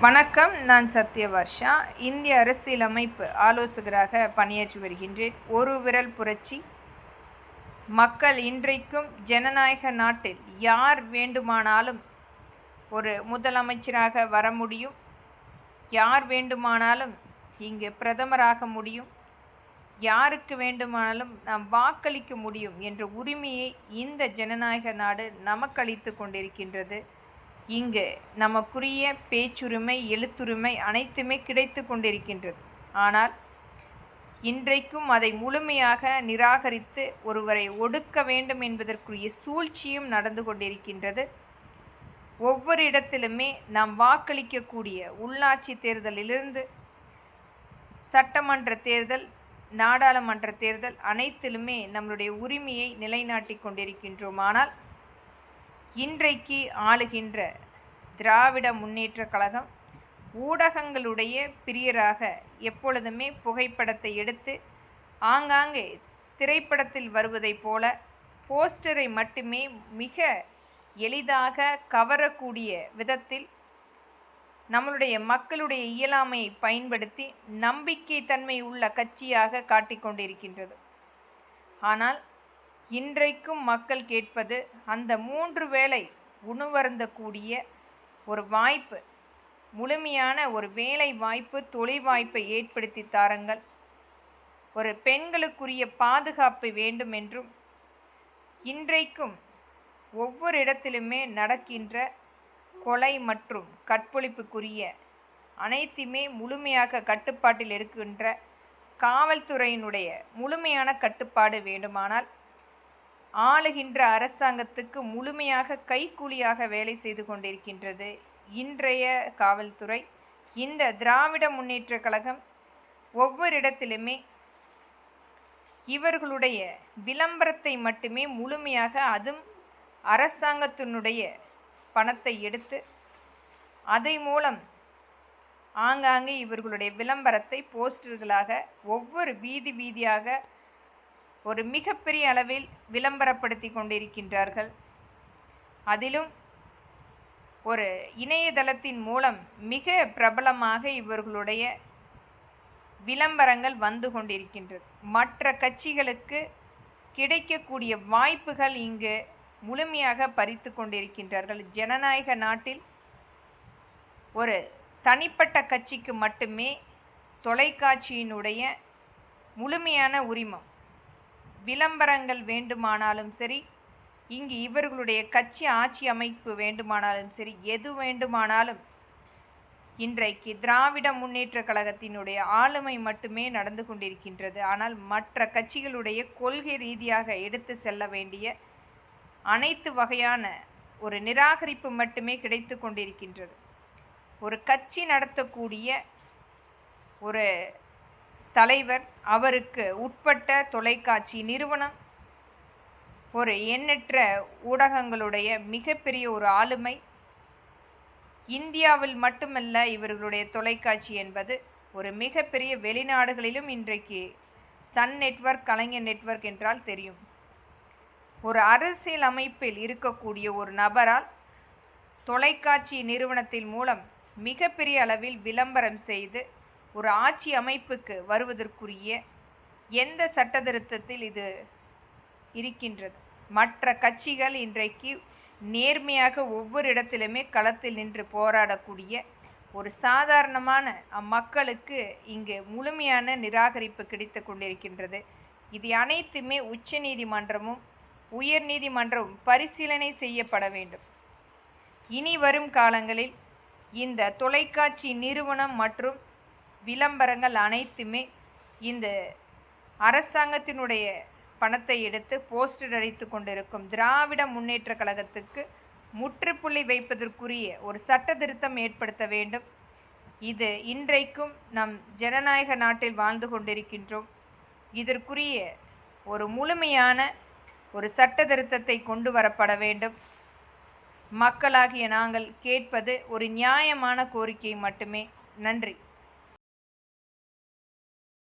வணக்கம். நான் சத்யவர்ஷா. இந்திய அரசியலமைப்பு ஆலோசகராக பணியாற்றி வருகின்றேன். ஒரு விரல் புரட்சி. மக்கள் இன்றைக்கும் ஜனநாயக நாட்டில் யார் வேண்டுமானாலும் ஒரு முதலமைச்சராக வர முடியும். யார் வேண்டுமானாலும் இங்கு பிரதமராக முடியும். யாருக்கு வேண்டுமானாலும் நாம் வாக்களிக்க முடியும் என்ற உரிமையை இந்த ஜனநாயக நாடு நமக்கு அளித்து கொண்டிருக்கின்றது. இங்கு நமக்குரிய பேச்சுரிமை, எழுத்துரிமை அனைத்துமே கிடைத்து கொண்டிருக்கின்றது. ஆனால் இன்றைக்கும் அதை முழுமையாக நிராகரித்து ஒருவரை ஒடுக்க வேண்டும் என்பதற்குரிய சூழ்ச்சியும் நடந்து கொண்டிருக்கின்றது. ஒவ்வொரு இடத்திலுமே நாம் வாக்களிக்கக்கூடிய உள்ளாட்சி தேர்தலிலிருந்து சட்டமன்ற தேர்தல், நாடாளுமன்ற தேர்தல் அனைத்திலுமே நம்மளுடைய உரிமையை நிலைநாட்டி கொண்டிருக்கின்றோம். ஆனால் இன்றைக்கு ஆளுகின்ற திராவிட முன்னேற்ற கழகம் ஊடகங்களுடைய பிரியராக எப்பொழுதுமே புகைப்படத்தை எடுத்து ஆங்காங்கே திரைப்படத்தில் வருவதைப் போல போஸ்டரை மட்டுமே மிக எளிதாக கவரக்கூடிய விதத்தில் நம்மளுடைய மக்களுடைய இயலாமையை பயன்படுத்தி நம்பிக்கை தன்மை உள்ள கட்சியாக காட்டிக்கொண்டிருக்கின்றது. ஆனால் இன்றைக்கும் மக்கள் கேட்பது அந்த 3 வேளை உணவருந்தக்கூடிய ஒரு வாய்ப்பு, முழுமையான ஒரு வேலை வாய்ப்பு, தொழில் வாய்ப்பை ஏற்படுத்தி தாருங்கள். ஒரு பெண்களுக்குரிய பாதுகாப்பு வேண்டும் என்றும், இன்றைக்கும் ஒவ்வொரு இடத்திலுமே நடக்கின்ற கொலை மற்றும் கற்பழிப்புக்குரிய அனைத்துமே முழுமையாக கட்டுப்பாட்டில் இருக்கின்ற காவல்துறையினுடைய முழுமையான கட்டுப்பாடு வேண்டுமானால் ஆளுகின்ற அரசாங்கத்துக்கு முழுமையாக கைக்கூலியாக வேலை செய்து கொண்டிருக்கின்றது இன்றைய காவல்துறை. இந்த திராவிட முன்னேற்ற கழகம் ஒவ்வொரு இடத்திலுமே இவர்களுடைய விளம்பரத்தை மட்டுமே முழுமையாக, அதுவும் அரசாங்கத்தினுடைய பணத்தை எடுத்து அதை மூலம் ஆங்காங்கே இவர்களுடைய விளம்பரத்தை போஸ்டர்களாக ஒவ்வொரு வீதியாக ஒரு மிகப்பெரிய அளவில் விளம்பரப்படுத்தி கொண்டிருக்கின்றார்கள். அதிலும் ஒரு இணையதளத்தின் மூலம் மிக பிரபலமாக இவர்களுடைய விளம்பரங்கள் வந்து கொண்டிருக்கின்றது. மற்ற கட்சிகளுக்கு கிடைக்கக்கூடிய வாய்ப்புகள் இங்கு முழுமையாக பறித்து கொண்டிருக்கின்றார்கள். ஜனநாயக நாட்டில் ஒரு தனிப்பட்ட கட்சிக்கு மட்டுமே தொலைக்காட்சியினுடைய முழுமையான உரிமம். விளம்பரங்கள் வேண்டுமானாலும் சரி, இங்கு இவர்களுடைய கட்சி ஆட்சி அமைப்பு வேண்டுமானாலும் சரி, எது வேண்டுமானாலும் இன்றைக்கு திராவிட முன்னேற்ற கழகத்தினுடைய ஆளுமை மட்டுமே நடந்து கொண்டிருக்கின்றது. ஆனால் மற்ற கட்சிகளுடைய கொள்கை ரீதியாக எடுத்து செல்ல வேண்டிய அனைத்து வகையான ஒரு நிராகரிப்பு மட்டுமே கிடைத்து கொண்டிருக்கின்றது. ஒரு கட்சி நடத்தக்கூடிய ஒரு தலைவர், அவருக்கு உட்பட்ட தொலைக்காட்சி நிறுவனம், ஒரு எண்ணற்ற ஊடகங்களுடைய மிகப்பெரிய ஒரு ஆளுமை. இந்தியாவில் மட்டுமல்ல இவர்களுடைய தொலைக்காட்சி என்பது ஒரு மிகப்பெரிய வெளிநாடுகளிலும் இன்றைக்கு சன் நெட்வொர்க், கலைஞர் நெட்வொர்க் என்றால் தெரியும். ஒரு அரசியல் அமைப்பில் இருக்கக்கூடிய ஒரு நபரால் தொலைக்காட்சி நிறுவனத்தின் மூலம் மிகப்பெரிய அளவில் விளம்பரம் செய்து ஒரு ஆட்சி அமைப்புக்கு வருவதற்குரிய எந்த சட்ட திருத்தத்தில் இது இருக்கின்றது? மற்ற கட்சிகள் இன்றைக்கு நேர்மையாக ஒவ்வொரு இடத்திலுமே களத்தில் நின்று போராடக்கூடிய ஒரு சாதாரணமான மக்களுக்கு இங்கு முழுமையான நிராகரிப்பு கிடைத்து கொண்டிருக்கின்றது. இது அனைத்துமே உச்ச நீதிமன்றமும் உயர் நீதிமன்றமும் பரிசீலனை செய்யப்பட வேண்டும். இனி வரும் காலங்களில் இந்த தொலைக்காட்சி நிறுவனம் மற்றும் விளம்பரங்கள் அனைத்துமே இந்த அரசாங்கத்தினுடைய பணத்தை எடுத்து போஸ்டர் அடித்து கொண்டிருக்கும் திராவிட முன்னேற்ற கழகத்துக்கு முற்றுப்புள்ளி வைப்பதற்குரிய ஒரு சட்ட திருத்தம் ஏற்படுத்த வேண்டும். இது இன்றைக்கும் நம் ஜனநாயக நாட்டில் வாழ்ந்து கொண்டிருக்கின்றோம். இதற்குரிய ஒரு முழுமையான ஒரு சட்ட திருத்தத்தை கொண்டு வரப்பட வேண்டும். மக்களாகிய நாங்கள் கேட்பது ஒரு நியாயமான கோரிக்கை மட்டுமே. நன்றி.